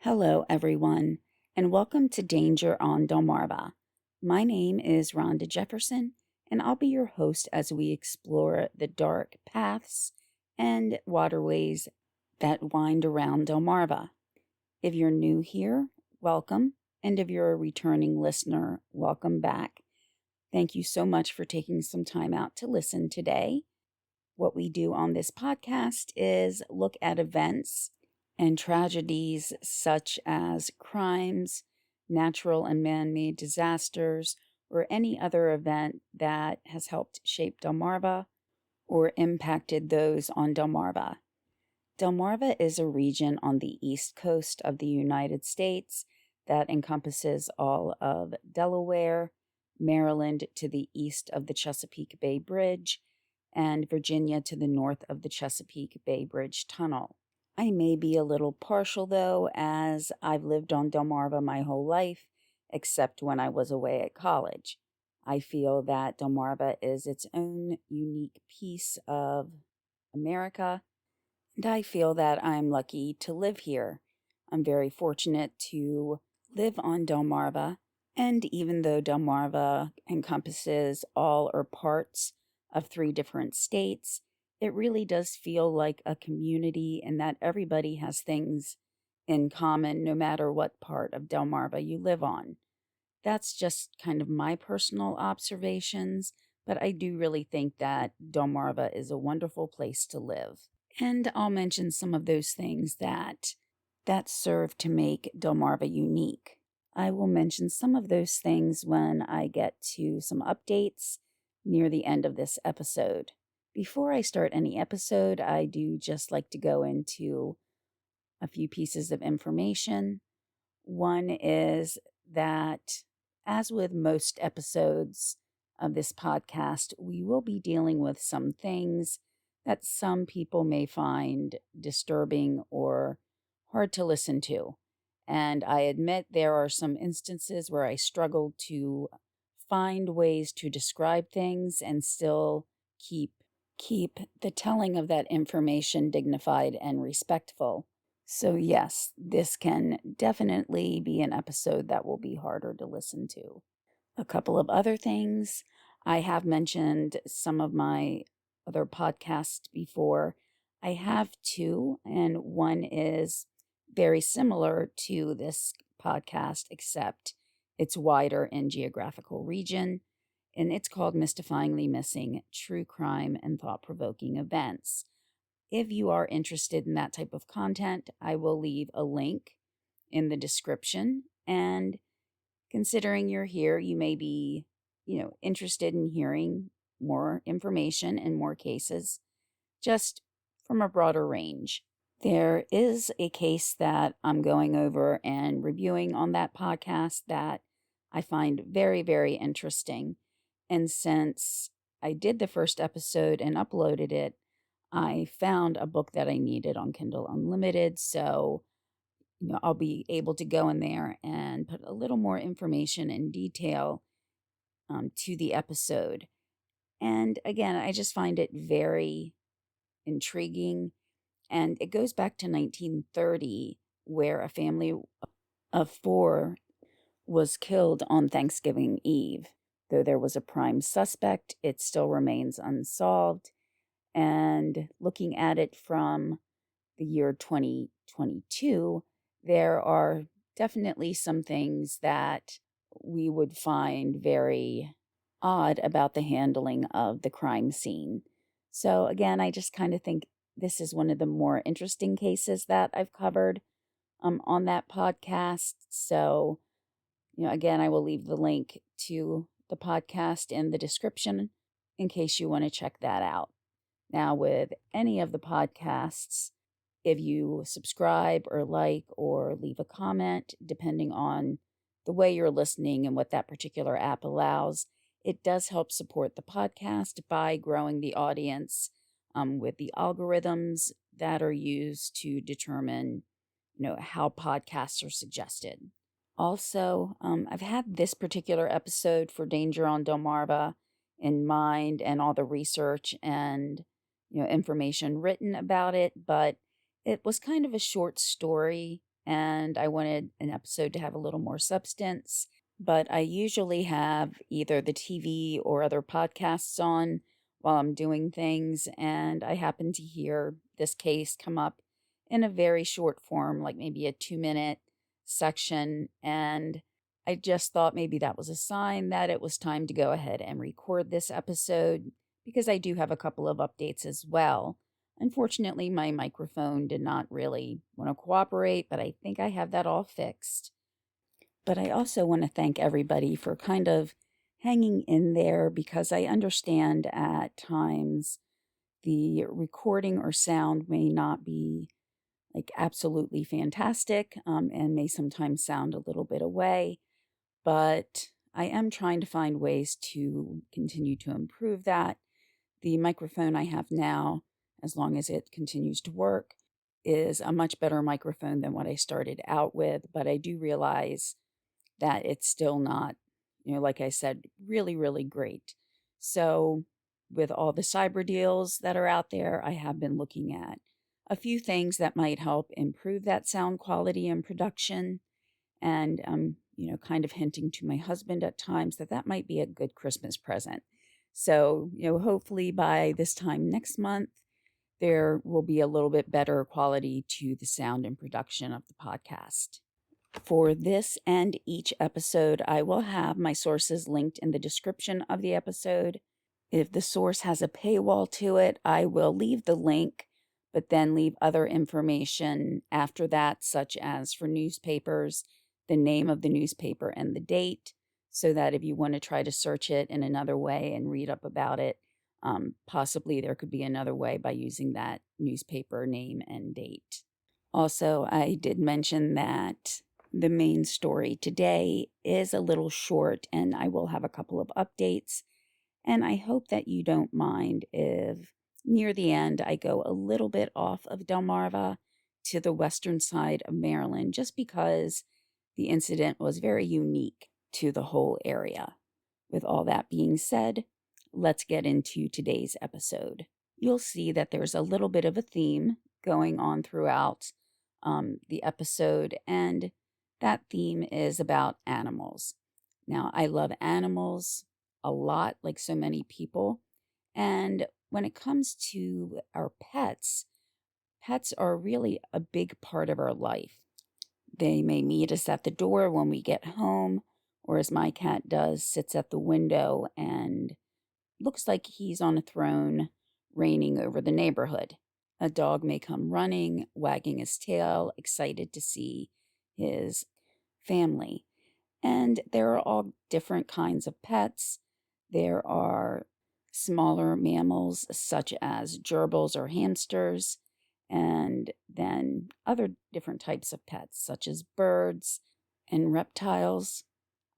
Hello, everyone, and welcome to Danger on Delmarva. My name is Rhonda Jefferson, and I'll be your host as we explore the dark paths and waterways that wind around Delmarva. If you're new here, welcome, and if you're a returning listener, welcome back. Thank you so much for taking some time out to listen today. What we do on this podcast is look at events and tragedies such as crimes, natural and man-made disasters, or any other event that has helped shape Delmarva or impacted those on Delmarva. Delmarva is a region on the east coast of the United States that encompasses all of Delaware, Maryland to the east of the Chesapeake Bay Bridge, and Virginia to the north of the Chesapeake Bay Bridge Tunnel. I may be a little partial, though, as I've lived on Delmarva my whole life, except when I was away at college. I feel that Delmarva is its own unique piece of America, and I feel that I'm lucky to live here. I'm very fortunate to live on Delmarva, and even though Delmarva encompasses all or parts of 3 different states, it really does feel like a community and that everybody has things in common no matter what part of Delmarva you live on. That's just kind of my personal observations, but I do really think that Delmarva is a wonderful place to live. And I'll mention some of those things that serve to make Delmarva unique. I will mention some of those things when I get to some updates near the end of this episode. Before I start any episode, I do just like to go into a few pieces of information. One is that, as with most episodes of this podcast, we will be dealing with some things that some people may find disturbing or hard to listen to. And I admit there are some instances where I struggled to find ways to describe things and still keep the telling of that information dignified and respectful. So yes, this can definitely be an episode that will be harder to listen to. A couple of other things. I have mentioned some of my other podcasts before. I have 2, and one is very similar to this podcast, except it's wider in geographical region, and it's called Mystifyingly Missing: True Crime and Thought-Provoking Events. If you are interested in that type of content, I will leave a link in the description. And considering you're here, you may be, interested in hearing more information in more cases, just from a broader range. There is a case that I'm going over and reviewing on that podcast that I find very, very interesting. And since I did the first episode and uploaded it, I found a book that I needed on Kindle Unlimited. So, I'll be able to go in there and put a little more information and detail to the episode. And again, I just find it very intriguing. And it goes back to 1930, where a family of 4 was killed on Thanksgiving Eve. Though there was a prime suspect, it still remains unsolved. And looking at it from the year 2022, there are definitely some things that we would find very odd about the handling of the crime scene. So again, I just kind of think this is one of the more interesting cases that I've covered on that podcast. So, again, I will leave the link to the podcast in the description in case you want to check that out. Now, with any of the podcasts, if you subscribe or like or leave a comment, depending on the way you're listening and what that particular app allows, it does help support the podcast by growing the audience with the algorithms that are used to determine, how podcasts are suggested. Also, I've had this particular episode for Danger on Delmarva in mind and all the research and, information written about it, but it was kind of a short story and I wanted an episode to have a little more substance. But I usually have either the TV or other podcasts on while I'm doing things, and I happen to hear this case come up in a very short form, like maybe a 2-minute section, and I just thought maybe that was a sign that it was time to go ahead and record this episode because I do have a couple of updates as well. Unfortunately, my microphone did not really want to cooperate, but I think I have that all fixed. But I also want to thank everybody for kind of hanging in there because I understand at times the recording or sound may not be like absolutely fantastic and may sometimes sound a little bit away, but I am trying to find ways to continue to improve that. The microphone I have now, as long as it continues to work, is a much better microphone than what I started out with, but I do realize that it's still not, like I said, really, really great. So, with all the cyber deals that are out there, I have been looking at a few things that might help improve that sound quality and production. And kind of hinting to my husband at times that that might be a good Christmas present. So, hopefully by this time next month, there will be a little bit better quality to the sound and production of the podcast. For this and each episode, I will have my sources linked in the description of the episode. If the source has a paywall to it, I will leave the link, but then leave other information after that, such as for newspapers, the name of the newspaper and the date, so that if you want to try to search it in another way and read up about it, possibly there could be another way by using that newspaper name and date. Also, I did mention that the main story today is a little short, and I will have a couple of updates, and I hope that you don't mind if near the end I go a little bit off of Delmarva to the western side of Maryland, just because the incident was very unique to the whole area. With all that being said, let's get into today's episode. You'll see that there's a little bit of a theme going on throughout the episode, and that theme is about animals. Now, I love animals a lot, like so many people, and when it comes to our pets, pets are really a big part of our life. They may meet us at the door when we get home, or as my cat does, sits at the window and looks like he's on a throne reigning over the neighborhood. A dog may come running, wagging his tail, excited to see his family. And there are all different kinds of pets. There are smaller mammals such as gerbils or hamsters, and then other different types of pets such as birds and reptiles.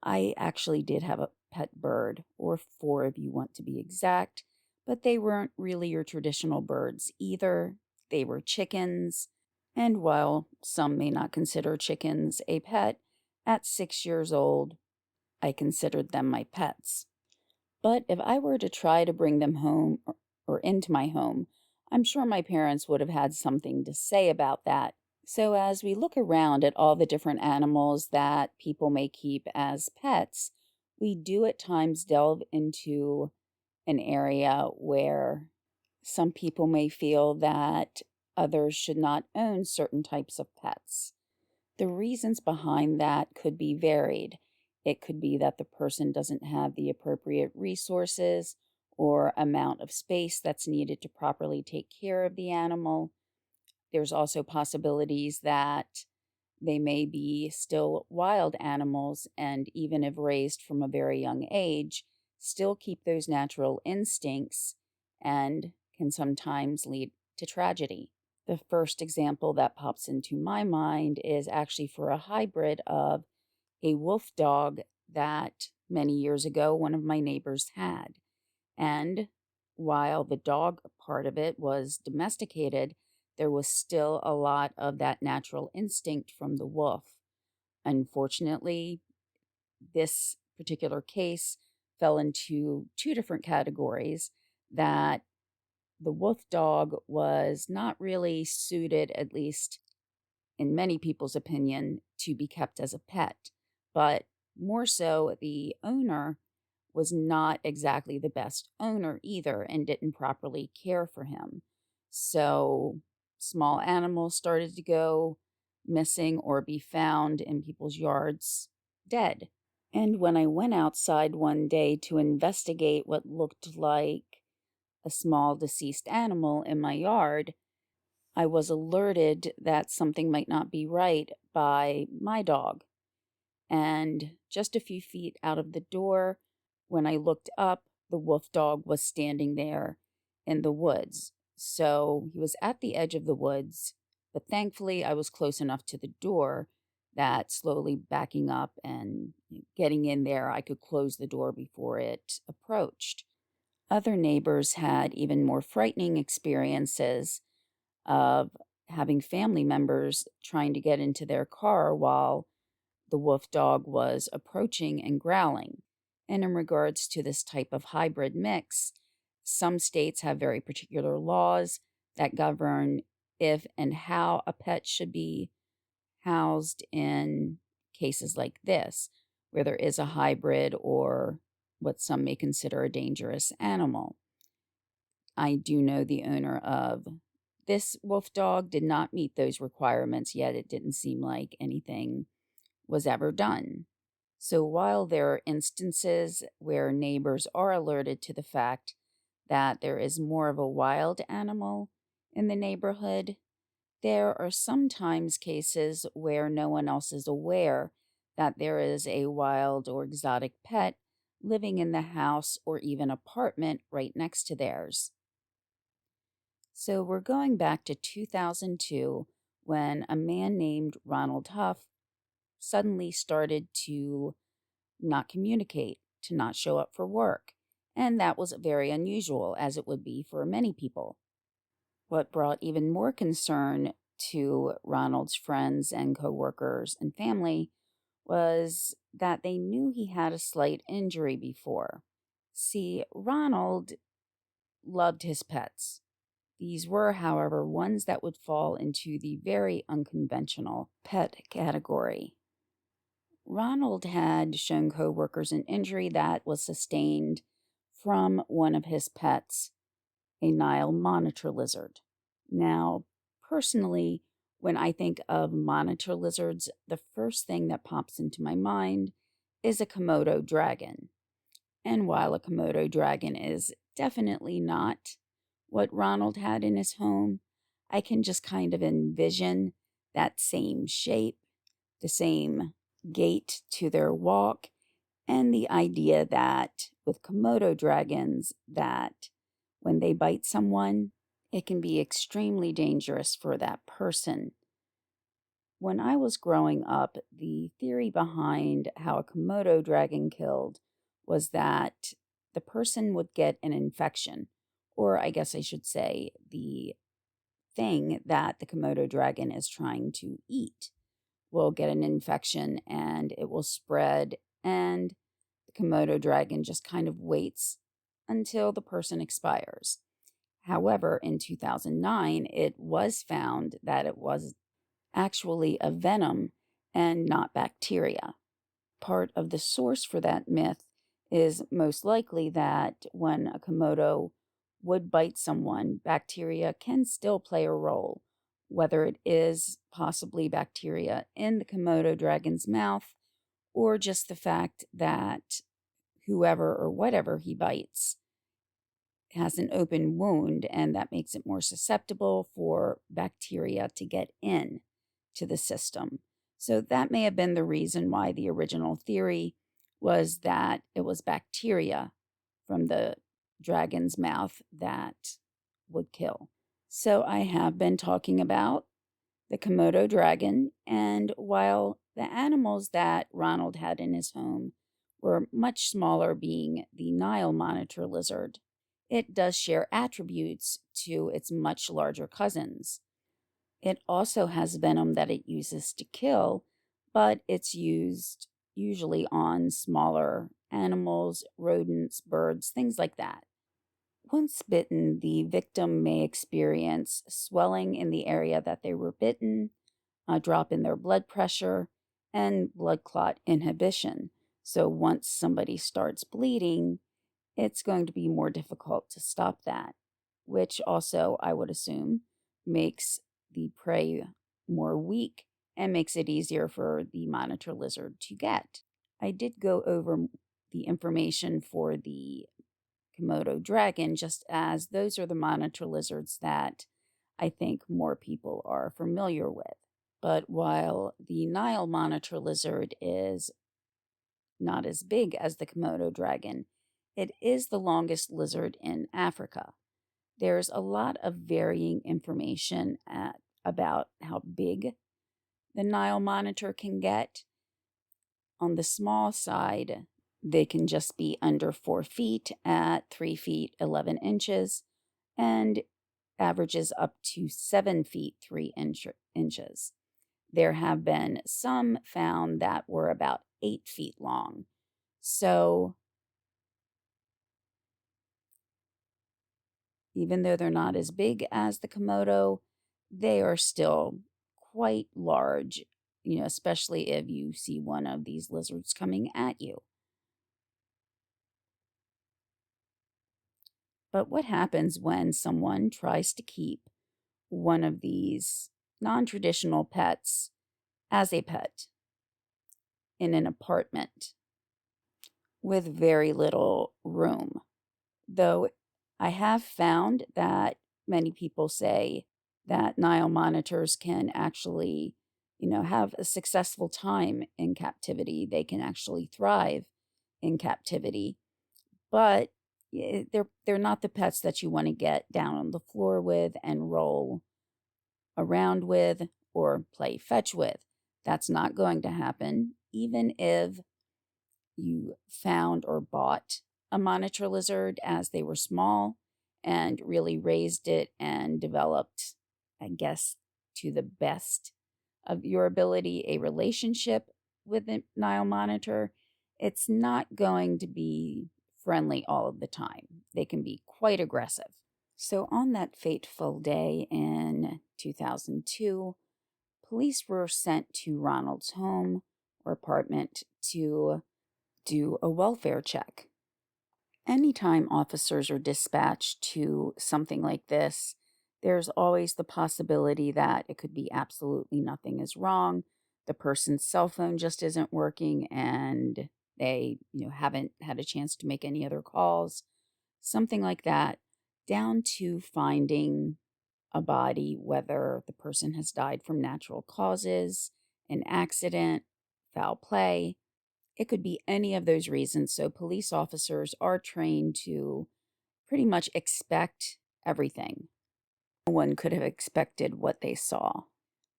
I actually did have a pet bird, or 4 if you want to be exact, but they weren't really your traditional birds either. They were chickens, and while some may not consider chickens a pet, at 6 years old, I considered them my pets. But if I were to try to bring them home or into my home, I'm sure my parents would have had something to say about that. So as we look around at all the different animals that people may keep as pets, we do at times delve into an area where some people may feel that others should not own certain types of pets. The reasons behind that could be varied. It could be that the person doesn't have the appropriate resources or amount of space that's needed to properly take care of the animal. There's also possibilities that they may be still wild animals, and even if raised from a very young age, still keep those natural instincts and can sometimes lead to tragedy. The first example that pops into my mind is actually for a hybrid of a wolf dog that many years ago one of my neighbors had. And while the dog part of it was domesticated, there was still a lot of that natural instinct from the wolf. Unfortunately, this particular case fell into 2 different categories: that the wolf dog was not really suited, at least in many people's opinion, to be kept as a pet. But more so, the owner was not exactly the best owner either and didn't properly care for him. So small animals started to go missing or be found in people's yards dead. And when I went outside one day to investigate what looked like a small deceased animal in my yard, I was alerted that something might not be right by my dog. And just a few feet out of the door, when I looked up, the wolf dog was standing there in the woods. So he was at the edge of the woods, but thankfully I was close enough to the door that slowly backing up and getting in there, I could close the door before it approached. Other neighbors had even more frightening experiences of having family members trying to get into their car while the wolf dog was approaching and growling. And in regards to this type of hybrid mix, some states have very particular laws that govern if and how a pet should be housed in cases like this, where there is a hybrid or what some may consider a dangerous animal. I do know the owner of this wolf dog did not meet those requirements, yet it didn't seem like anything was ever done. So while there are instances where neighbors are alerted to the fact that there is more of a wild animal in the neighborhood, there are sometimes cases where no one else is aware that there is a wild or exotic pet living in the house or even apartment right next to theirs. So we're going back to 2002 when a man named Ronald Huff suddenly started to not communicate, to not show up for work. And that was very unusual, as it would be for many people. What brought even more concern to Ronald's friends and coworkers and family was that they knew he had a slight injury before. See, Ronald loved his pets. These were, however, ones that would fall into the very unconventional pet category. Ronald had shown coworkers an injury that was sustained from one of his pets, a Nile monitor lizard. Now, personally, when I think of monitor lizards, the first thing that pops into my mind is a Komodo dragon. And while a Komodo dragon is definitely not what Ronald had in his home, I can just kind of envision that same shape, the same gait to their walk, and the idea that with Komodo dragons, that when they bite someone, it can be extremely dangerous for that person. When I was growing up, the theory behind how a Komodo dragon killed was that the person would get an infection, or I guess I should say the thing that the Komodo dragon is trying to eat will get an infection and it will spread, and the Komodo dragon just kind of waits until the person expires. However, in 2009, it was found that it was actually a venom and not bacteria. Part of the source for that myth is most likely that when a Komodo would bite someone, bacteria can still play a role, whether it is possibly bacteria in the Komodo dragon's mouth or just the fact that whoever or whatever he bites has an open wound, and that makes it more susceptible for bacteria to get in to the system. So that may have been the reason why the original theory was that it was bacteria from the dragon's mouth that would kill. So I have been talking about the Komodo dragon, and while the animals that Ronald had in his home were much smaller, being the Nile monitor lizard, it does share attributes to its much larger cousins. It also has venom that it uses to kill, but it's used usually on smaller animals, rodents, birds, things like that. Once bitten, the victim may experience swelling in the area that they were bitten, a drop in their blood pressure, and blood clot inhibition. So once somebody starts bleeding, it's going to be more difficult to stop that, which also, I would assume, makes the prey more weak and makes it easier for the monitor lizard to get. I did go over the information for the Komodo dragon, just as those are the monitor lizards that I think more people are familiar with. But while the Nile monitor lizard is not as big as the Komodo dragon, it is the longest lizard in Africa. There's a lot of varying information about how big the Nile monitor can get. On the small side, they can just be under 4 feet at 3 feet 11 inches and averages up to 7 feet 3 inches. There have been some found that were about 8 feet long. So even though they're not as big as the Komodo, they are still quite large, especially if you see one of these lizards coming at you. But what happens when someone tries to keep one of these non-traditional pets as a pet in an apartment with very little room? Though I have found that many people say that Nile monitors can actually, have a successful time in captivity. They can actually thrive in captivity, but they're not the pets that you want to get down on the floor with and roll around with or play fetch with. That's not going to happen, even if you found or bought a monitor lizard as they were small and really raised it and developed, I guess, to the best of your ability, a relationship with the Nile monitor. It's not going to be friendly all of the time. They can be quite aggressive. So on that fateful day in 2002, police were sent to Ronald's home or apartment to do a welfare check. Anytime officers are dispatched to something like this, there's always the possibility that it could be absolutely nothing is wrong. The person's cell phone just isn't working and they, haven't had a chance to make any other calls. Something like that, down to finding a body, whether the person has died from natural causes, an accident, foul play. It could be any of those reasons. So police officers are trained to pretty much expect everything. No one could have expected what they saw.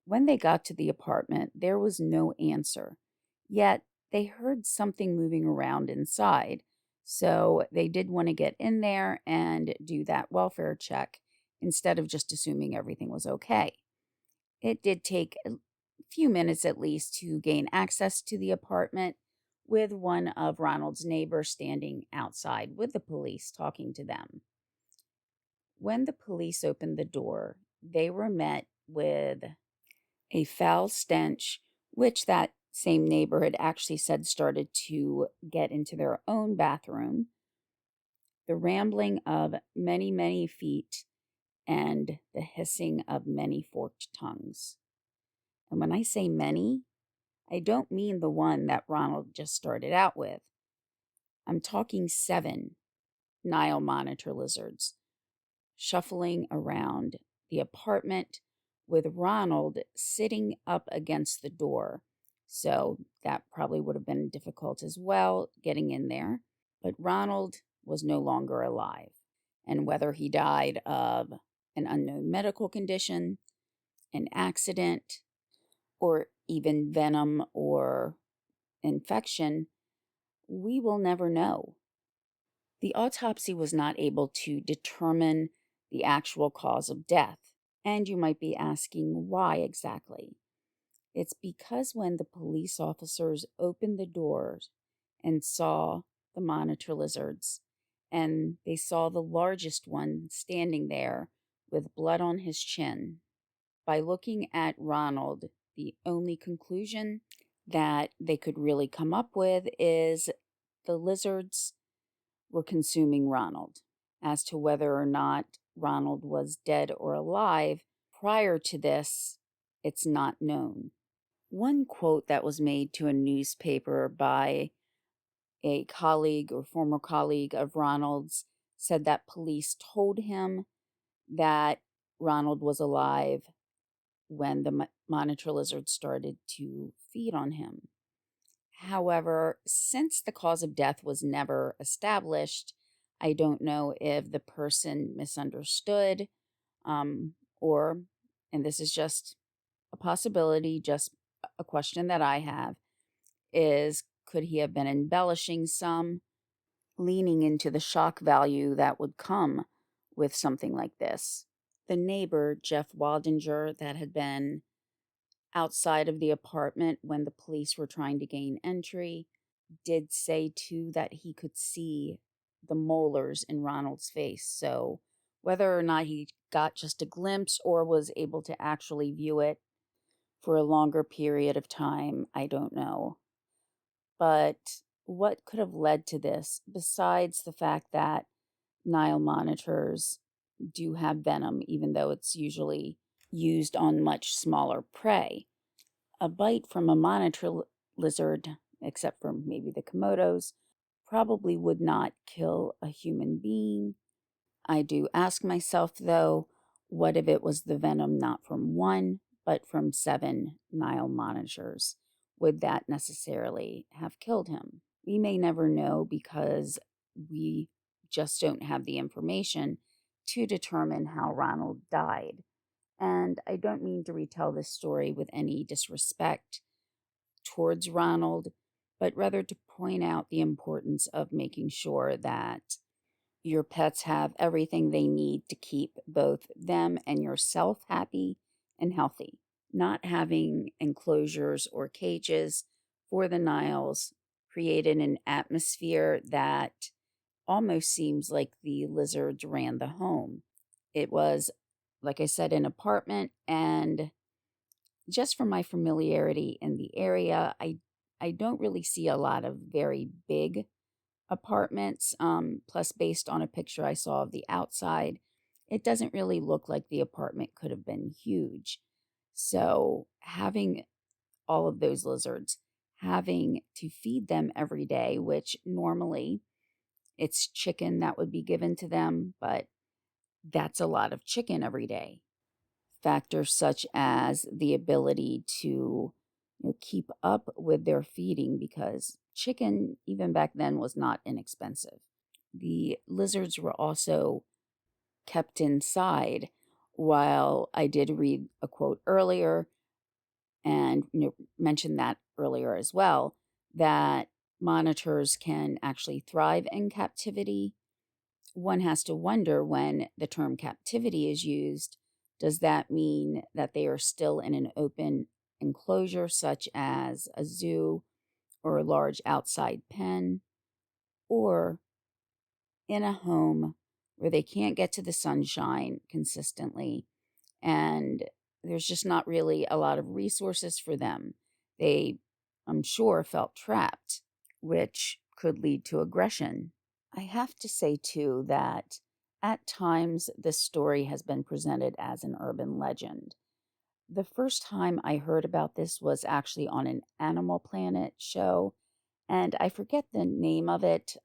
When they got to the apartment, there was no answer. Yet they heard something moving around inside. So they did want to get in there and do that welfare check instead of just assuming everything was okay. It did take a few minutes at least to gain access to the apartment, with one of Ronald's neighbors standing outside with the police talking to them. When the police opened the door, they were met with a foul stench, which that same neighbor had actually said started to get into their own bathroom, the rambling of many, many feet, and the hissing of many forked tongues. And when I say many, I don't mean the one that Ronald just started out with. I'm talking 7 Nile monitor lizards shuffling around the apartment with Ronald sitting up against the door. So that probably would have been difficult as well, getting in there. But Ronald was no longer alive. And whether he died of an unknown medical condition, an accident, or even venom or infection, we will never know. The autopsy was not able to determine the actual cause of death, and you might be asking why exactly. It's because when the police officers opened the doors and saw the monitor lizards, and they saw the largest one standing there with blood on his chin, by looking at Ronald, The only conclusion that they could really come up with is the lizards were consuming Ronald. As to whether or not Ronald was dead or alive, prior to this, it's not known. One quote that was made to a newspaper by a colleague or former colleague of Ronald's said that police told him that Ronald was alive when the monitor lizard started to feed on him. However, since the cause of death was never established, I don't know if the person misunderstood, or, and this is just a possibility, just a question that I have, is could he have been embellishing some, leaning into the shock value that would come with something like this? The neighbor, Jeff Waldinger, that had been outside of the apartment when the police were trying to gain entry, did say too that he could see the molars in Ronald's face. So whether or not he got just a glimpse or was able to actually view it for a longer period of time, I don't know. But what could have led to this, besides the fact that Nile monitors do have venom, even though it's usually used on much smaller prey? A bite from a monitor lizard, except for maybe the Komodos, probably would not kill a human being. I do ask myself, though, what if it was the venom not from one, but from 7 Nile monitors? Would that necessarily have killed him? We may never know because we just don't have the information to determine how Ronald died. And I don't mean to retell this story with any disrespect towards Ronald, but rather to point out the importance of making sure that your pets have everything they need to keep both them and yourself happy and healthy. Not having enclosures or cages for the Niles created an atmosphere that almost seems like the lizards ran the home. It was, like I said, an apartment, and just from my familiarity in the area, I don't really see a lot of very big apartments. Plus, based on a picture I saw of the outside, it doesn't really look like the apartment could have been huge. So having all of those lizards, having to feed them every day, which normally it's chicken that would be given to them, but that's a lot of chicken every day. Factors such as the ability to keep up with their feeding, because chicken, even back then, was not inexpensive. The lizards were also kept inside, while I did read a quote earlier and mentioned that earlier as well, that monitors can actually thrive in captivity. One has to wonder, when the term captivity is used, does that mean that they are still in an open enclosure such as a zoo or a large outside pen, or in a home where they can't get to the sunshine consistently and there's just not really a lot of resources for them? They, I'm sure, felt trapped, which could lead to aggression. I have to say, too, that at times this story has been presented as an urban legend. The first time I heard about this was actually on an Animal Planet show, and I forget the name of it,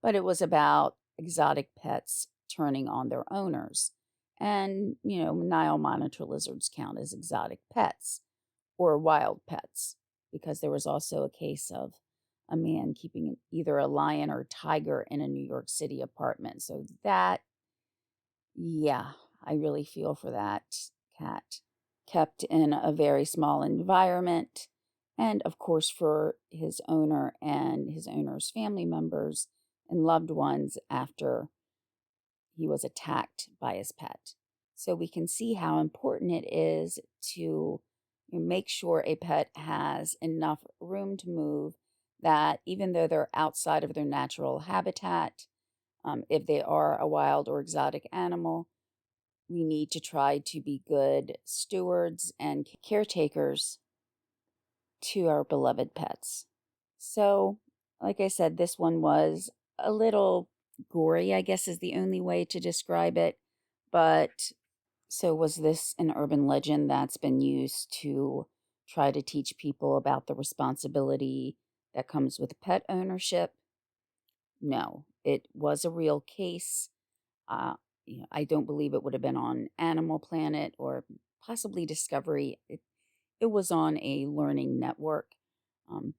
but it was about exotic pets turning on their owners. And, Nile monitor lizards count as exotic pets or wild pets, because there was also a case of a man keeping either a lion or tiger in a New York City apartment. So that, yeah, I really feel for that cat. Kept in a very small environment, and of course for his owner and his owner's family members and loved ones after he was attacked by his pet. So we can see how important it is to make sure a pet has enough room to move, that even though they're outside of their natural habitat, if they are a wild or exotic animal, we need to try to be good stewards and caretakers to our beloved pets. So, like I said, this one was a little gory, I guess is the only way to describe it. But so, was this an urban legend that's been used to try to teach people about the responsibility that comes with pet ownership? No, it was a real case. Uh, I don't believe it would have been on Animal Planet or possibly Discovery. It was on a learning network.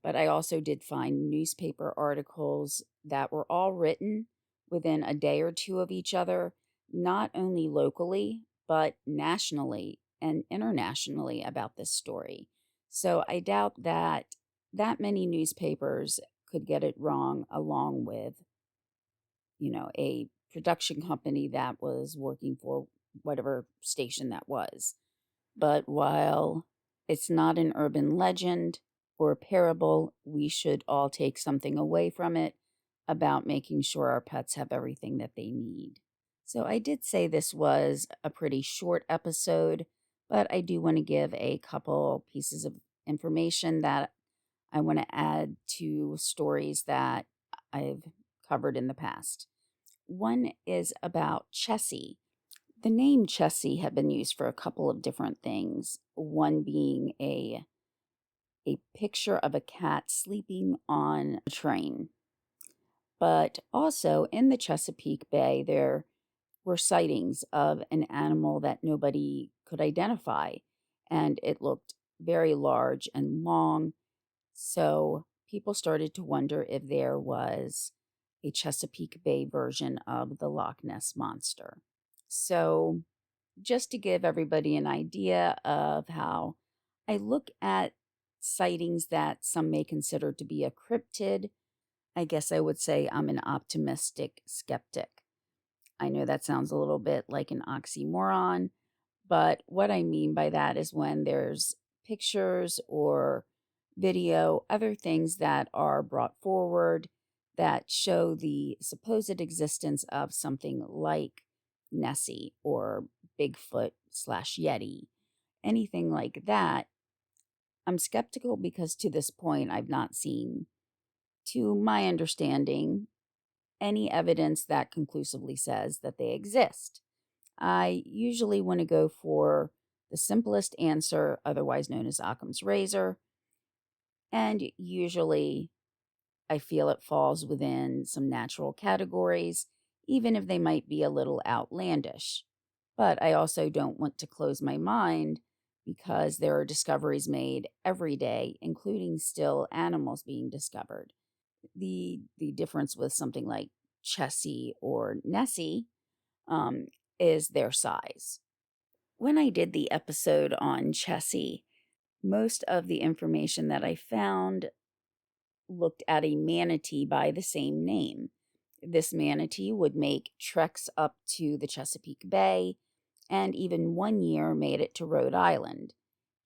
But I also did find newspaper articles that were all written within a day or two of each other, not only locally, but nationally and internationally about this story. So I doubt that that many newspapers could get it wrong, along with, a production company that was working for whatever station that was. But while it's not an urban legend or a parable, we should all take something away from it about making sure our pets have everything that they need. So I did say this was a pretty short episode, but I do want to give a couple pieces of information that I want to add to stories that I've covered in the past. One is about Chessie. The name Chessie had been used for a couple of different things, one being a picture of a cat sleeping on a train. But also in the Chesapeake Bay, there were sightings of an animal that nobody could identify, and it looked very large and long. So people started to wonder if there was a Chesapeake Bay version of the Loch Ness Monster. So, just to give everybody an idea of how I look at sightings that some may consider to be a cryptid, I guess I would say I'm an optimistic skeptic. I know that sounds a little bit like an oxymoron, but what I mean by that is when there's pictures or video, other things that are brought forward that show the supposed existence of something like Nessie or Bigfoot/Yeti, anything like that, I'm skeptical because to this point I've not seen, to my understanding, any evidence that conclusively says that they exist. I usually want to go for the simplest answer, otherwise known as Occam's razor, and usually I feel it falls within some natural categories, even if they might be a little outlandish. But I also don't want to close my mind because there are discoveries made every day, including still animals being discovered. The difference with something like Chessie or Nessie um, is their size. When I did the episode on Chessie, most of the information that I found looked at a manatee by the same name. This manatee would make treks up to the Chesapeake Bay and even one year made it to Rhode Island.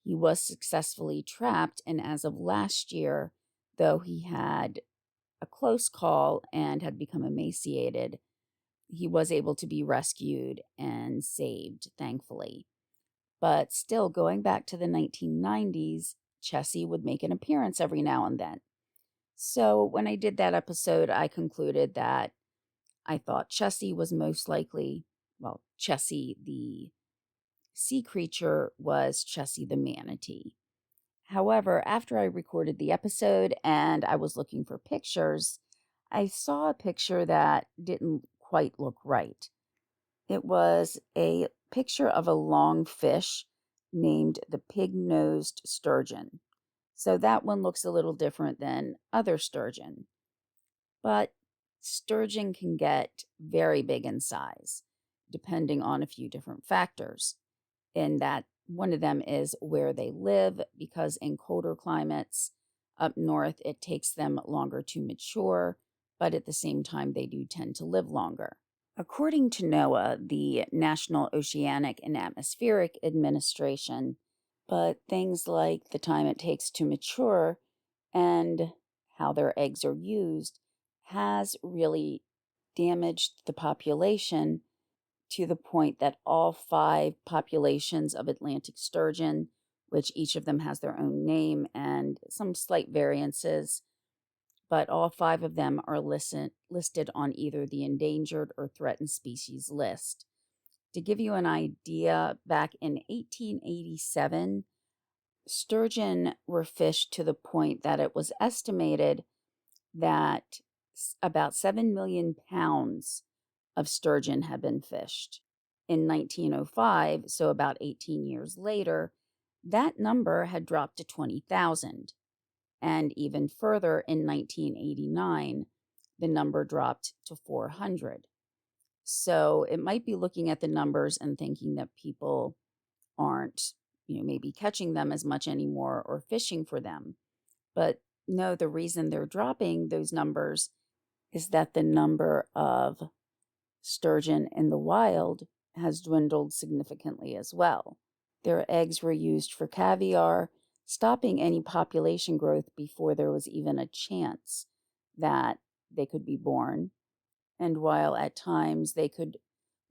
He was successfully trapped, and as of last year, though he had a close call and had become emaciated, he was able to be rescued and saved, thankfully. But still, going back to the 1990s, Chessie would make an appearance every now and then. So when I did that episode, I concluded that I thought Chessie was most likely, well, Chessie the sea creature was Chessie the manatee. However, after I recorded the episode and I was looking for pictures, I saw a picture that didn't quite look right. It was a picture of a long fish named the pig-nosed sturgeon. So that one looks a little different than other sturgeon. But sturgeon can get very big in size, depending on a few different factors. In that, one of them is where they live, because in colder climates up north, it takes them longer to mature, but at the same time, they do tend to live longer. According to NOAA, the National Oceanic and Atmospheric Administration, but things like the time it takes to mature and how their eggs are used has really damaged the population to the point that all 5 populations of Atlantic sturgeon, which each of them has their own name and some slight variances, but all 5 of them are listed on either the endangered or threatened species list. To give you an idea, back in 1887, sturgeon were fished to the point that it was estimated that about 7 million pounds of sturgeon had been fished. In 1905, so about 18 years later, that number had dropped to 20,000. And even further, in 1989, the number dropped to 400. So it might be looking at the numbers and thinking that people aren't, maybe catching them as much anymore or fishing for them. But no, the reason they're dropping those numbers is that the number of sturgeon in the wild has dwindled significantly as well. Their eggs were used for caviar, stopping any population growth before there was even a chance that they could be born. And while at times they could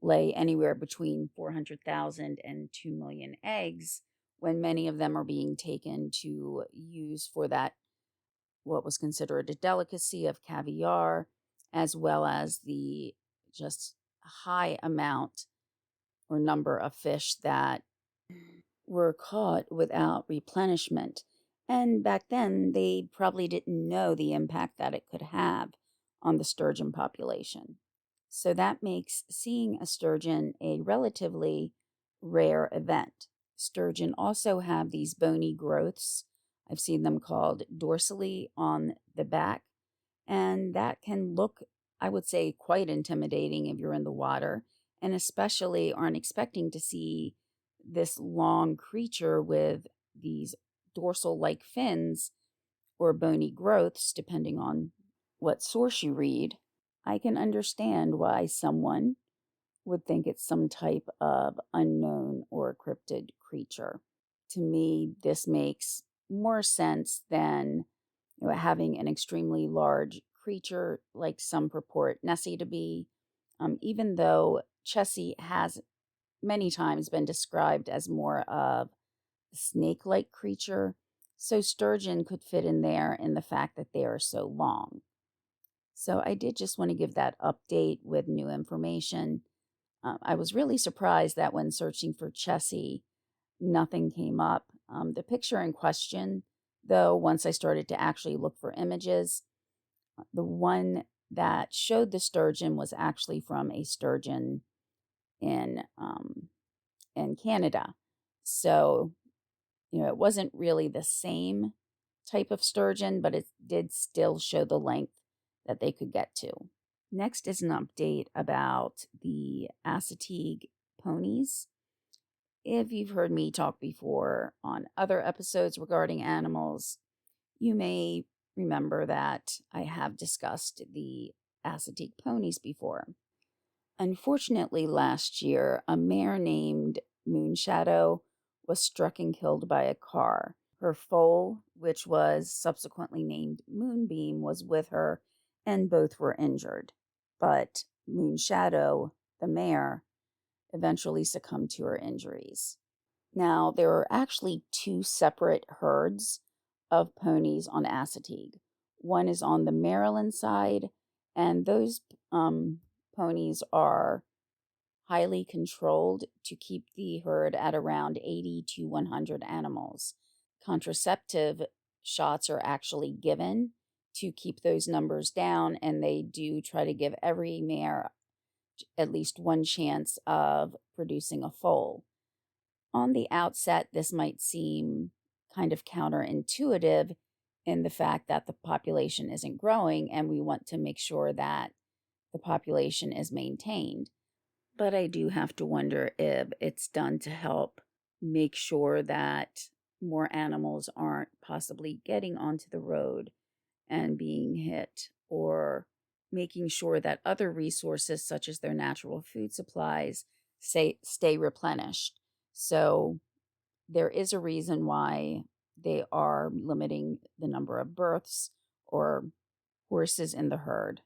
lay anywhere between 400,000 and 2 million eggs, when many of them are being taken to use for that, what was considered a delicacy of caviar, as well as the just high amount or number of fish that were caught without replenishment. And back then, they probably didn't know the impact that it could have on the sturgeon population. So that makes seeing a sturgeon a relatively rare event. Sturgeon also have these bony growths. I've seen them called dorsally on the back, and that can look, I would say, quite intimidating if you're in the water, and especially aren't expecting to see this long creature with these dorsal-like fins or bony growths, depending on what source you read. I can understand why someone would think it's some type of unknown or cryptid creature. To me, this makes more sense than having an extremely large creature like some purport Nessie to be, even though Chessie has many times been described as more of a snake-like creature, so sturgeon could fit in there in the fact that they are so long. So I did just want to give that update with new information. I was really surprised that when searching for Chessie, nothing came up. The picture in question, though, once I started to actually look for images, the one that showed the sturgeon was actually from a sturgeon in Canada. So, it wasn't really the same type of sturgeon, but it did still show the length that they could get to. Next is an update about the Assateague ponies. If you've heard me talk before on other episodes regarding animals, you may remember that I have discussed the Assateague ponies before. Unfortunately, last year, a mare named Moonshadow was struck and killed by a car. Her foal, which was subsequently named Moonbeam, was with her, and both were injured. But Moonshadow, the mare, eventually succumbed to her injuries. Now, there are actually 2 separate herds of ponies on Assateague. One is on the Maryland side, and those ponies are highly controlled to keep the herd at around 80 to 100 animals. Contraceptive shots are actually given to keep those numbers down, and they do try to give every mare at least one chance of producing a foal. On the outset, this might seem kind of counterintuitive in the fact that the population isn't growing and we want to make sure that the population is maintained. But I do have to wonder if it's done to help make sure that more animals aren't possibly getting onto the road and being hit, or making sure that other resources such as their natural food supplies stay replenished. So there is a reason why they are limiting the number of births or horses in the herd.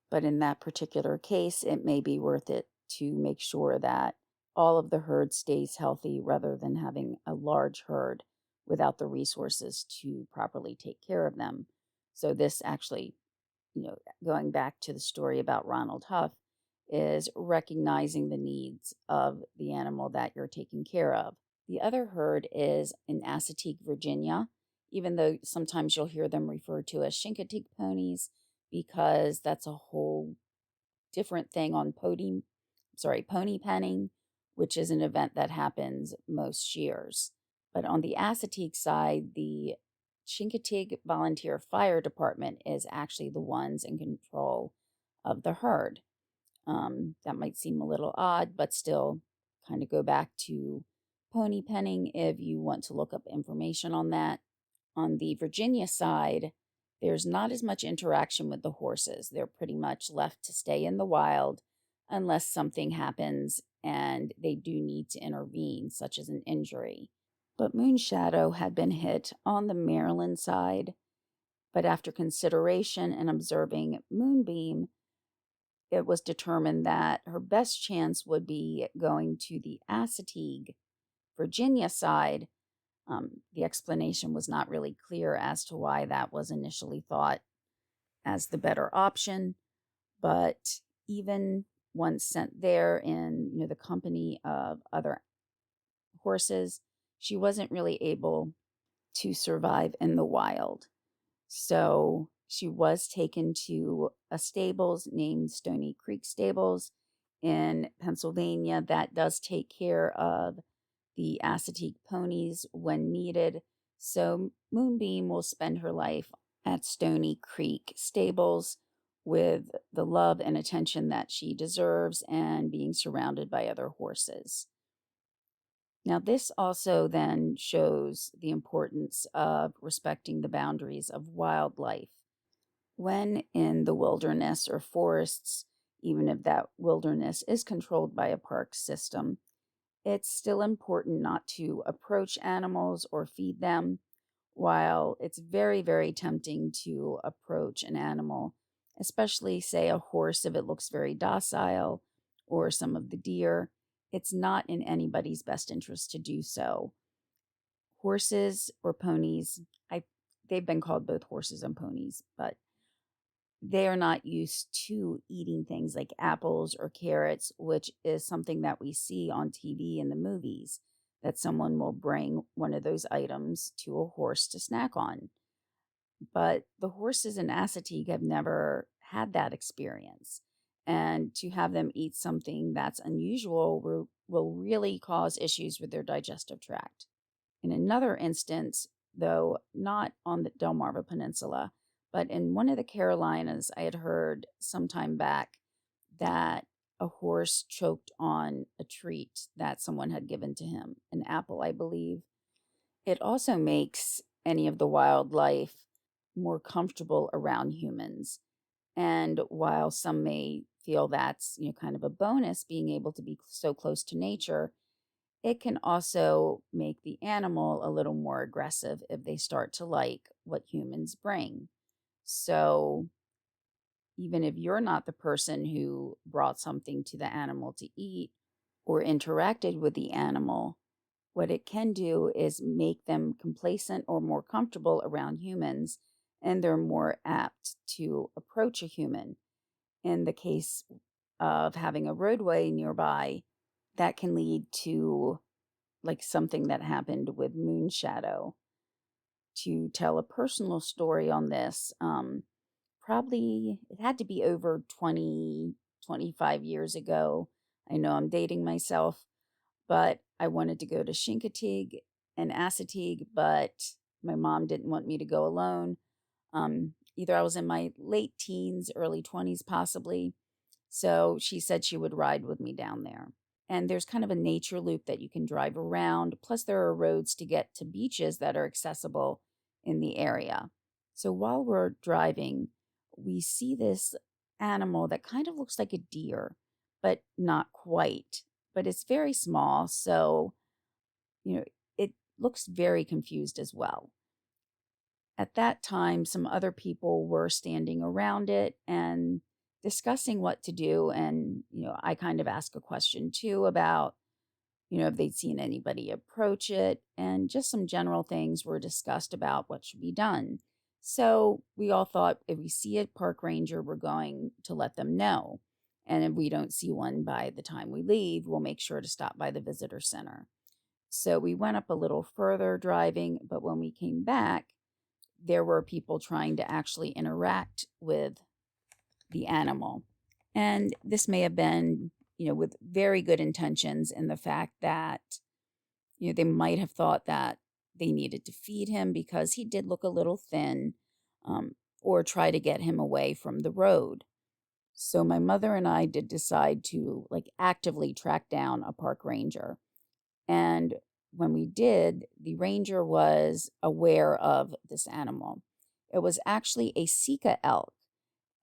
But in that particular case, it may be worth it to make sure that all of the herd stays healthy rather than having a large herd without the resources to properly take care of them. So this actually, going back to the story about Ronald Huff, is recognizing the needs of the animal that you're taking care of. The other herd is in Assateague, Virginia, even though sometimes you'll hear them referred to as Chincoteague ponies, because that's a whole different thing on pony penning, which is an event that happens most years. But on the Assateague side, the Chincoteague Volunteer Fire Department is actually the ones in control of the herd. That might seem a little odd, but still kind of go back to pony penning if you want to look up information on that. On the Virginia side, there's not as much interaction with the horses. They're pretty much left to stay in the wild unless something happens and they do need to intervene, such as an injury. But Moonshadow had been hit on the Maryland side, but after consideration and observing Moonbeam, it was determined that her best chance would be going to the Assateague, Virginia side. The explanation was not really clear as to why that was initially thought as the better option, but even once sent there in the company of other horses, she wasn't really able to survive in the wild. So she was taken to a stables named Stony Creek Stables in Pennsylvania that does take care of the Assateague ponies when needed. So Moonbeam will spend her life at Stony Creek Stables with the love and attention that she deserves and being surrounded by other horses. Now, this also then shows the importance of respecting the boundaries of wildlife. When in the wilderness or forests, even if that wilderness is controlled by a park system, it's still important not to approach animals or feed them. While it's very, very tempting to approach an animal, especially, say, a horse if it looks very docile, or some of the deer, it's not in anybody's best interest to do so. Horses or ponies, they've been called both horses and ponies, but they are not used to eating things like apples or carrots, which is something that we see on TV in the movies, that someone will bring one of those items to a horse to snack on. But the horses in Assateague have never had that experience. And to have them eat something that's unusual will really cause issues with their digestive tract. In another instance, though not on the Delmarva Peninsula, but in one of the Carolinas, I had heard some time back that a horse choked on a treat that someone had given to him, an apple, I believe. It also makes any of the wildlife more comfortable around humans. And while some may feel that's, kind of a bonus being able to be so close to nature, it can also make the animal a little more aggressive if they start to like what humans bring. So even if you're not the person who brought something to the animal to eat or interacted with the animal, what it can do is make them complacent or more comfortable around humans, and they're more apt to approach a human. In the case of having a roadway nearby, that can lead to like something that happened with Moonshadow. To tell a personal story on this, probably it had to be over 25 years ago. I know I'm dating myself, but I wanted to go to Chincoteague and Assateague, but my mom didn't want me to go alone. Either I was in my late teens, early 20s possibly, so she said she would ride with me down there. And there's kind of a nature loop that you can drive around. Plus, there are roads to get to beaches that are accessible in the area. So while we're driving, we see this animal that kind of looks like a deer, but not quite. But it's very small, so, it looks very confused as well. At that time, some other people were standing around it, and discussing what to do. And, I kind of asked a question too about, if they'd seen anybody approach it, and just some general things were discussed about what should be done. So we all thought if we see a park ranger, we're going to let them know. And if we don't see one by the time we leave, we'll make sure to stop by the visitor center. So we went up a little further driving, but when we came back, there were people trying to actually interact with the animal. And this may have been, with very good intentions, in the fact that, they might have thought that they needed to feed him because he did look a little thin, or try to get him away from the road. So my mother and I did decide to actively track down a park ranger. And when we did, the ranger was aware of this animal. It was actually a Sika elk,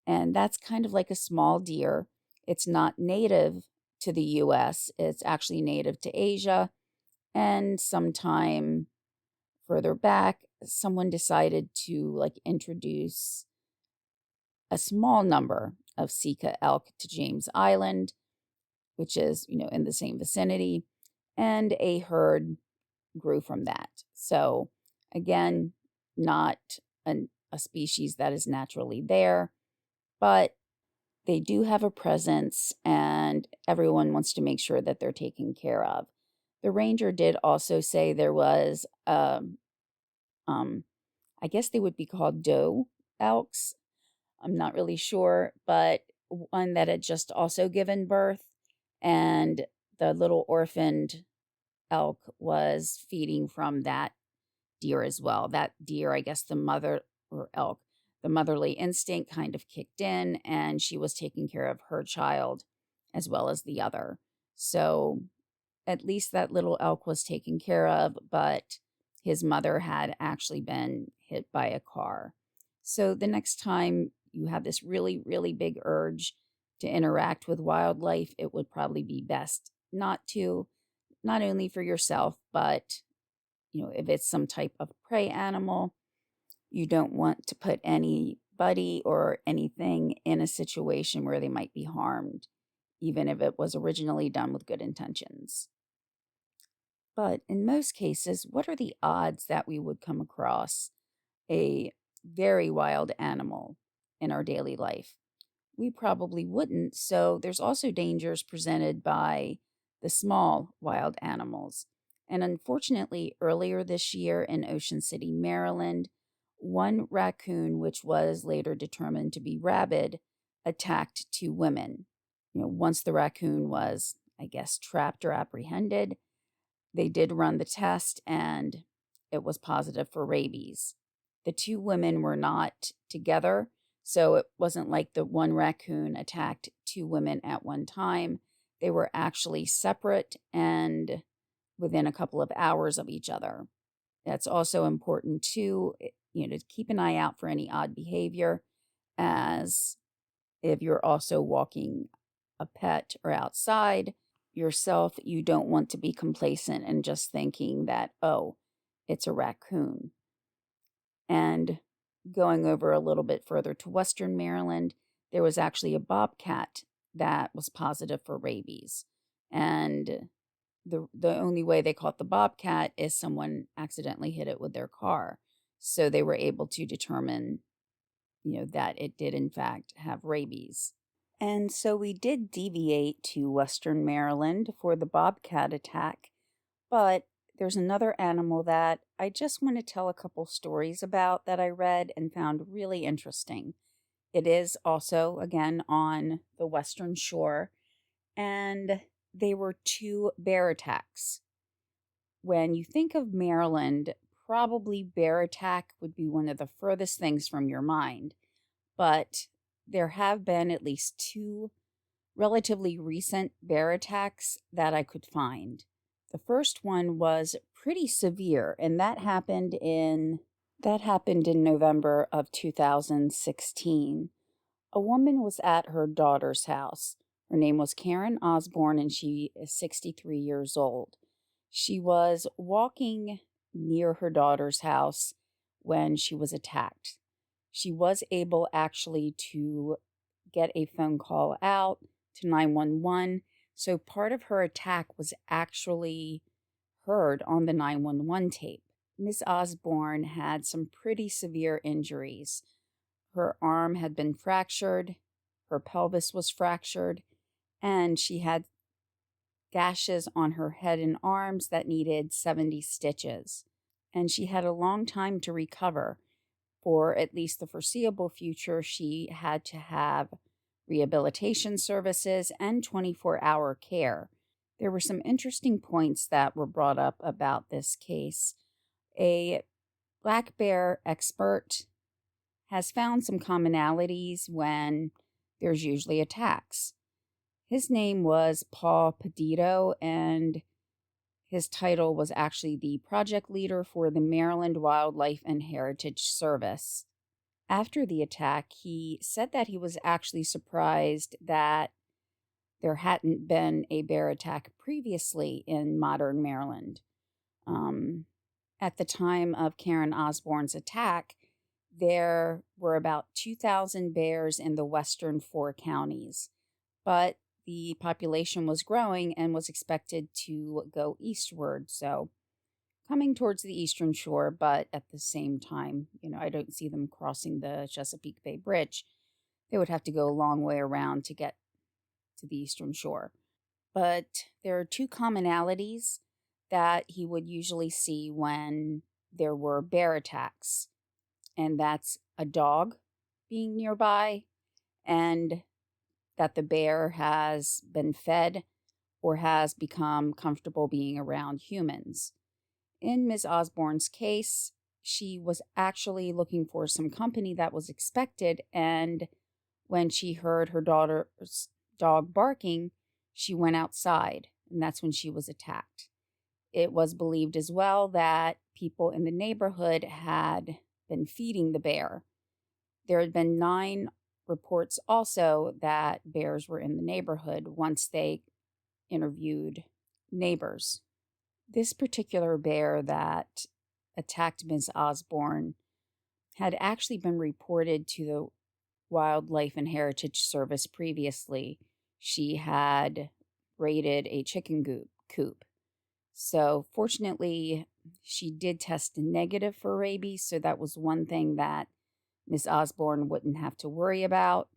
and that's kind of like a small deer. It's not native to the US, it's actually native to Asia. And sometime further back, someone decided to introduce a small number of Sika elk to James Island, which is, in the same vicinity, and a herd grew from that. So again, not a species that is naturally there, but they do have a presence, and everyone wants to make sure that they're taken care of. The ranger did also say there was, I guess they would be called doe elks. I'm not really sure, but one that had just also given birth, and the little orphaned elk was feeding from that deer as well. That deer, I guess the mother, or elk, the motherly instinct kind of kicked in, and she was taking care of her child as well as the other. So at least that little elk was taken care of, but his mother had actually been hit by a car. So the next time you have this really, really big urge to interact with wildlife, it would probably be best not only for yourself, but if it's some type of prey animal, you don't want to put anybody or anything in a situation where they might be harmed, even if it was originally done with good intentions. But in most cases, what are the odds that we would come across a very wild animal in our daily life? We probably wouldn't. So there's also dangers presented by the small wild animals. And unfortunately, earlier this year in Ocean City, Maryland, one raccoon, which was later determined to be rabid, attacked two women. Once the raccoon was, I guess, trapped or apprehended, they did run the test and it was positive for rabies. The two women were not together, so it wasn't like the one raccoon attacked two women at one time. They were actually separate and within a couple of hours of each other. That's also important too, to keep an eye out for any odd behavior, as if you're also walking a pet or outside yourself, you don't want to be complacent and just thinking that, oh, it's a raccoon. And going over a little bit further to Western Maryland, there was actually a bobcat that was positive for rabies. And the only way they caught the bobcat is someone accidentally hit it with their car. So they were able to determine, that it did in fact have rabies. And so we did deviate to Western Maryland for the bobcat attack, but there's another animal that I just want to tell a couple stories about that I read and found really interesting. It is also, again, on the Western Shore, and they were two bear attacks. When you think of Maryland, probably bear attack would be one of the furthest things from your mind, but there have been at least two relatively recent bear attacks that I could find. The first one was pretty severe, and that happened in November of 2016. A woman was at her daughter's house. Her name was Karen Osborne, and she is 63 years old. She was walking near her daughter's house when she was attacked. She was able actually to get a phone call out to 911. So part of her attack was actually heard on the 911 tape. Miss Osborne had some pretty severe injuries. Her arm had been fractured, her pelvis was fractured, and she had gashes on her head and arms that needed 70 stitches. And she had a long time to recover. For at least the foreseeable future, she had to have rehabilitation services and 24-hour care. There were some interesting points that were brought up about this case. A black bear expert has found some commonalities when there's usually attacks. His name was Paul Pedito, and his title was actually the project leader for the Maryland Wildlife and Heritage Service. After the attack, he said that he was actually surprised that there hadn't been a bear attack previously in modern Maryland. At the time of Karen Osborne's attack, there were about 2,000 bears in the western 4 counties, but the population was growing and was expected to go eastward, so coming towards the eastern shore, but at the same time, I don't see them crossing the Chesapeake Bay Bridge. They would have to go a long way around to get to the eastern shore. But there are 2 commonalities that he would usually see when there were bear attacks, and that's a dog being nearby and that the bear has been fed or has become comfortable being around humans. In Ms. Osborne's case, she was actually looking for some company that was expected, and when she heard her daughter's dog barking, she went outside, and that's when she was attacked. It was believed as well that people in the neighborhood had been feeding the bear. There had been 9 reports also that bears were in the neighborhood once they interviewed neighbors. This particular bear that attacked Ms. Osborne had actually been reported to the Wildlife and Heritage Service previously. She had raided a chicken coop. So fortunately, she did test negative for rabies, so that was one thing that Ms. Osborne wouldn't have to worry about,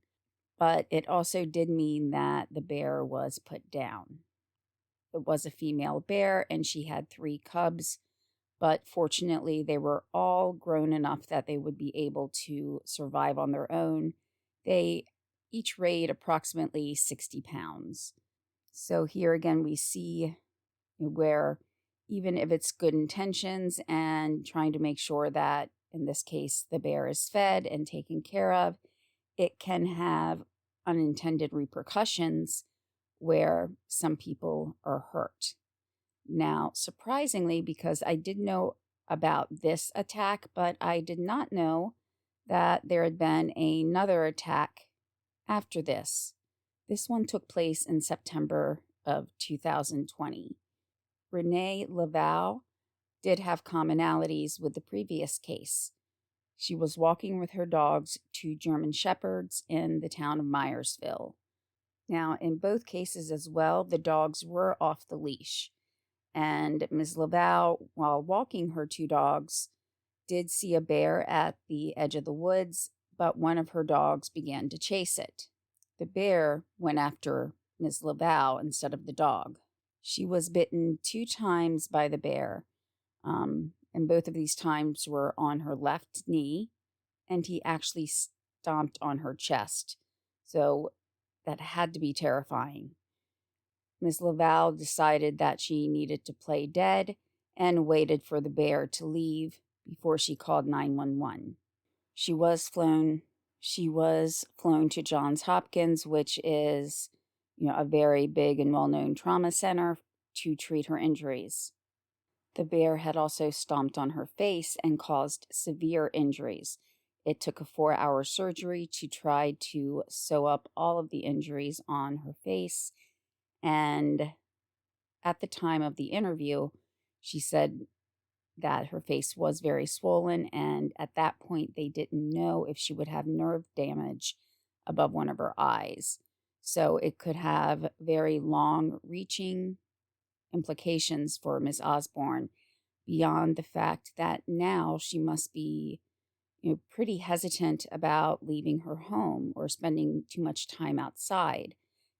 but it also did mean that the bear was put down. It was a female bear, and she had 3 cubs, but fortunately they were all grown enough that they would be able to survive on their own. They each weighed approximately 60 pounds. So here again we see where even if it's good intentions and trying to make sure that, in this case, the bear is fed and taken care of, it can have unintended repercussions where some people are hurt. Now, surprisingly, because I did know about this attack, but I did not know that there had been another attack after this. This one took place in September of 2020. Renee Laval did have commonalities with the previous case. She was walking with her dogs, 2 German Shepherds, in the town of Myersville. Now, in both cases as well, the dogs were off the leash, and Ms. Laval, while walking her 2 dogs, did see a bear at the edge of the woods, but one of her dogs began to chase it. The bear went after Ms. Laval instead of the dog. She was bitten 2 times by the bear, and both of these times were on her left knee, and he actually stomped on her chest. So that had to be terrifying. Ms. Laval decided that she needed to play dead and waited for the bear to leave before she called 911. She was flown to Johns Hopkins, which is, a very big and well-known trauma center, to treat her injuries. The bear had also stomped on her face and caused severe injuries. It took a 4-hour surgery to try to sew up all of the injuries on her face. And at the time of the interview, she said that her face was very swollen, and at that point they didn't know if she would have nerve damage above one of her eyes. So it could have very long-reaching implications for Miss Osborne beyond the fact that now she must be pretty hesitant about leaving her home or spending too much time outside.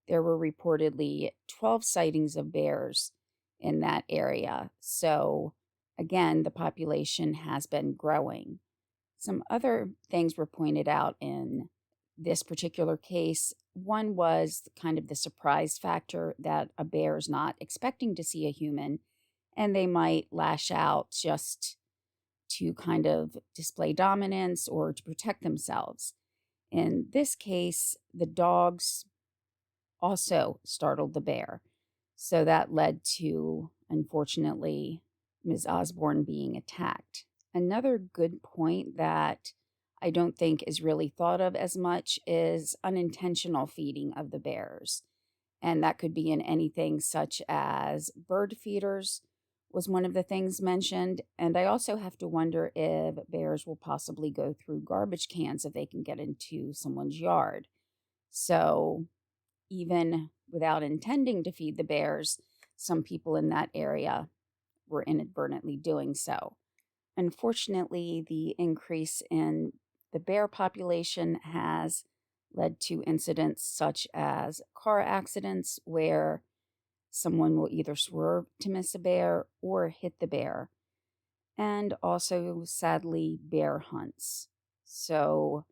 There were reportedly 12 sightings of bears in that area. So, again, the population has been growing. Some other things were pointed out in this particular case. One was kind of the surprise factor that a bear is not expecting to see a human, and they might lash out just to kind of display dominance or to protect themselves. In this case, the dogs also startled the bear. So that led to, unfortunately, Ms. Osborne being attacked. Another good point that I don't think is really thought of as much is unintentional feeding of the bears. And that could be in anything such as bird feeders was one of the things mentioned. And I also have to wonder if bears will possibly go through garbage cans if they can get into someone's yard. So even without intending to feed the bears, some people in that area were inadvertently doing so. Unfortunately, the increase in the bear population has led to incidents such as car accidents where someone will either swerve to miss a bear or hit the bear, and also, sadly, bear hunts. So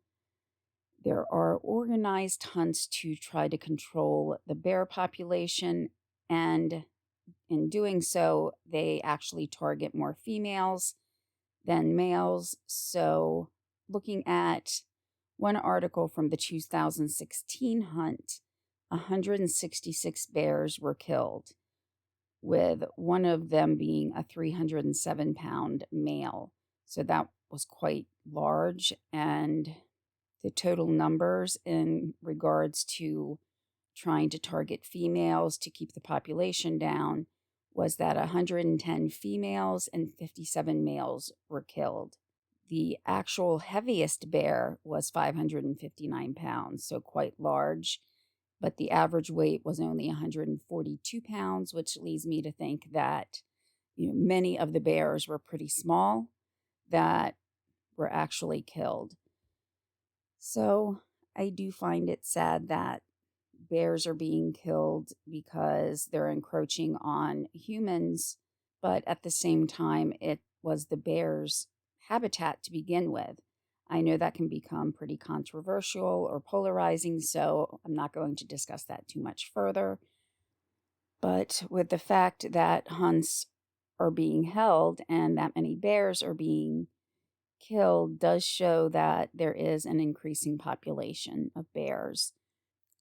there are organized hunts to try to control the bear population, and in doing so, they actually target more females than males. So looking at one article from the 2016 hunt, 166 bears were killed, with one of them being a 307-pound male. So that was quite large, and the total numbers in regards to trying to target females to keep the population down was that 110 females and 57 males were killed. The actual heaviest bear was 559 pounds, so quite large, but the average weight was only 142 pounds, which leads me to think that many of the bears were pretty small that were actually killed. So I do find it sad that bears are being killed because they're encroaching on humans, but at the same time, it was the bears' habitat to begin with. I know that can become pretty controversial or polarizing, so I'm not going to discuss that too much further. But with the fact that hunts are being held and that many bears are being killed does show that there is an increasing population of bears.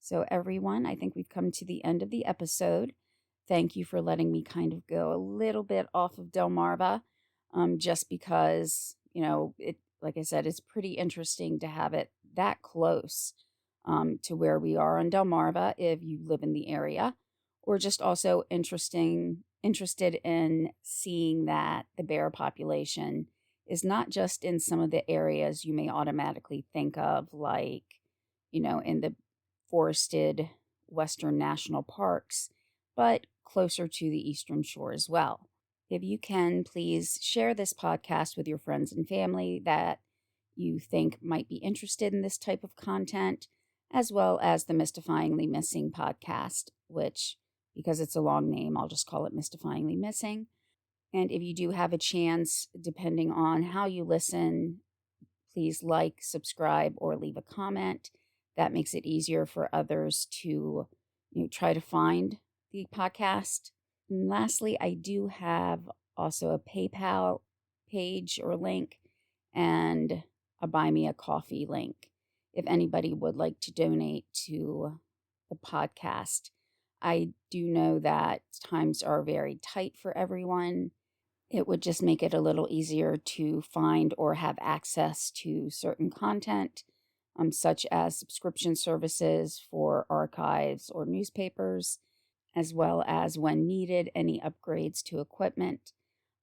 So everyone, I think we've come to the end of the episode. Thank you for letting me kind of go a little bit off of Delmarva, just because, it, like I said, it's pretty interesting to have it that close to where we are on Delmarva if you live in the area, or just also interested in seeing that the bear population is not just in some of the areas you may automatically think of, like, in the forested western national parks, but closer to the eastern shore as well. If you can, please share this podcast with your friends and family that you think might be interested in this type of content, as well as the Mystifyingly Missing podcast, which, because it's a long name, I'll just call it Mystifyingly Missing. And if you do have a chance, depending on how you listen, please like, subscribe, or leave a comment. That makes it easier for others to try to find the podcast. And lastly, I do have also a PayPal page or link and a Buy Me a Coffee link if anybody would like to donate to the podcast. I do know that times are very tight for everyone. It would just make it a little easier to find or have access to certain content, such as subscription services for archives or newspapers, as well as, when needed, any upgrades to equipment.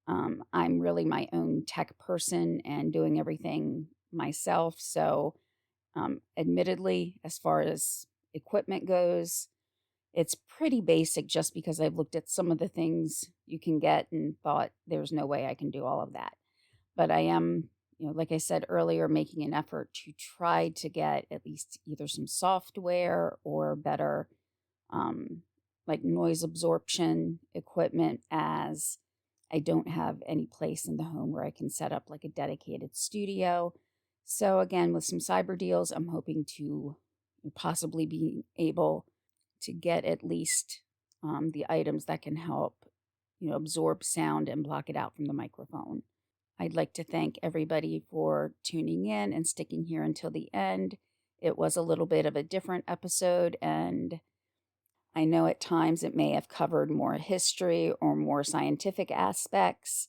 I'm really my own tech person and doing everything myself, so Admittedly, as far as equipment goes, it's pretty basic just because I've looked at some of the things you can get and thought there's no way I can do all of that. But I am, like I said earlier, making an effort to try to get at least either some software or better like noise absorption equipment, as I don't have any place in the home where I can set up like a dedicated studio. So again, with some cyber deals, I'm hoping to possibly be able to get at least the items that can help, absorb sound and block it out from the microphone. I'd like to thank everybody for tuning in and sticking here until the end. It was a little bit of a different episode, and I know at times it may have covered more history or more scientific aspects.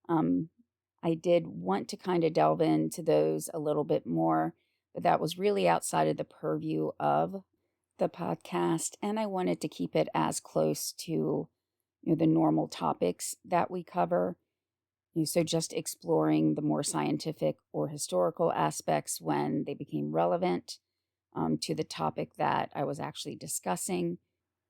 I did want to kind of delve into those a little bit more, but that was really outside of the purview of the podcast, and I wanted to keep it as close to the normal topics that we cover. So just exploring the more scientific or historical aspects when they became relevant to the topic that I was actually discussing.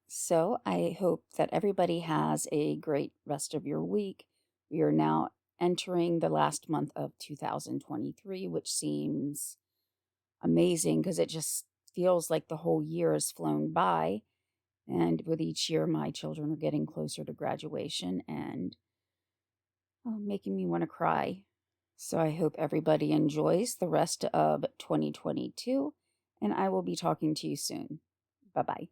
So I hope that everybody has a great rest of your week. We are now entering the last month of 2023, which seems amazing because it just feels like the whole year has flown by. And with each year, my children are getting closer to graduation and making me want to cry. So I hope everybody enjoys the rest of 2022, and I will be talking to you soon. Bye-bye.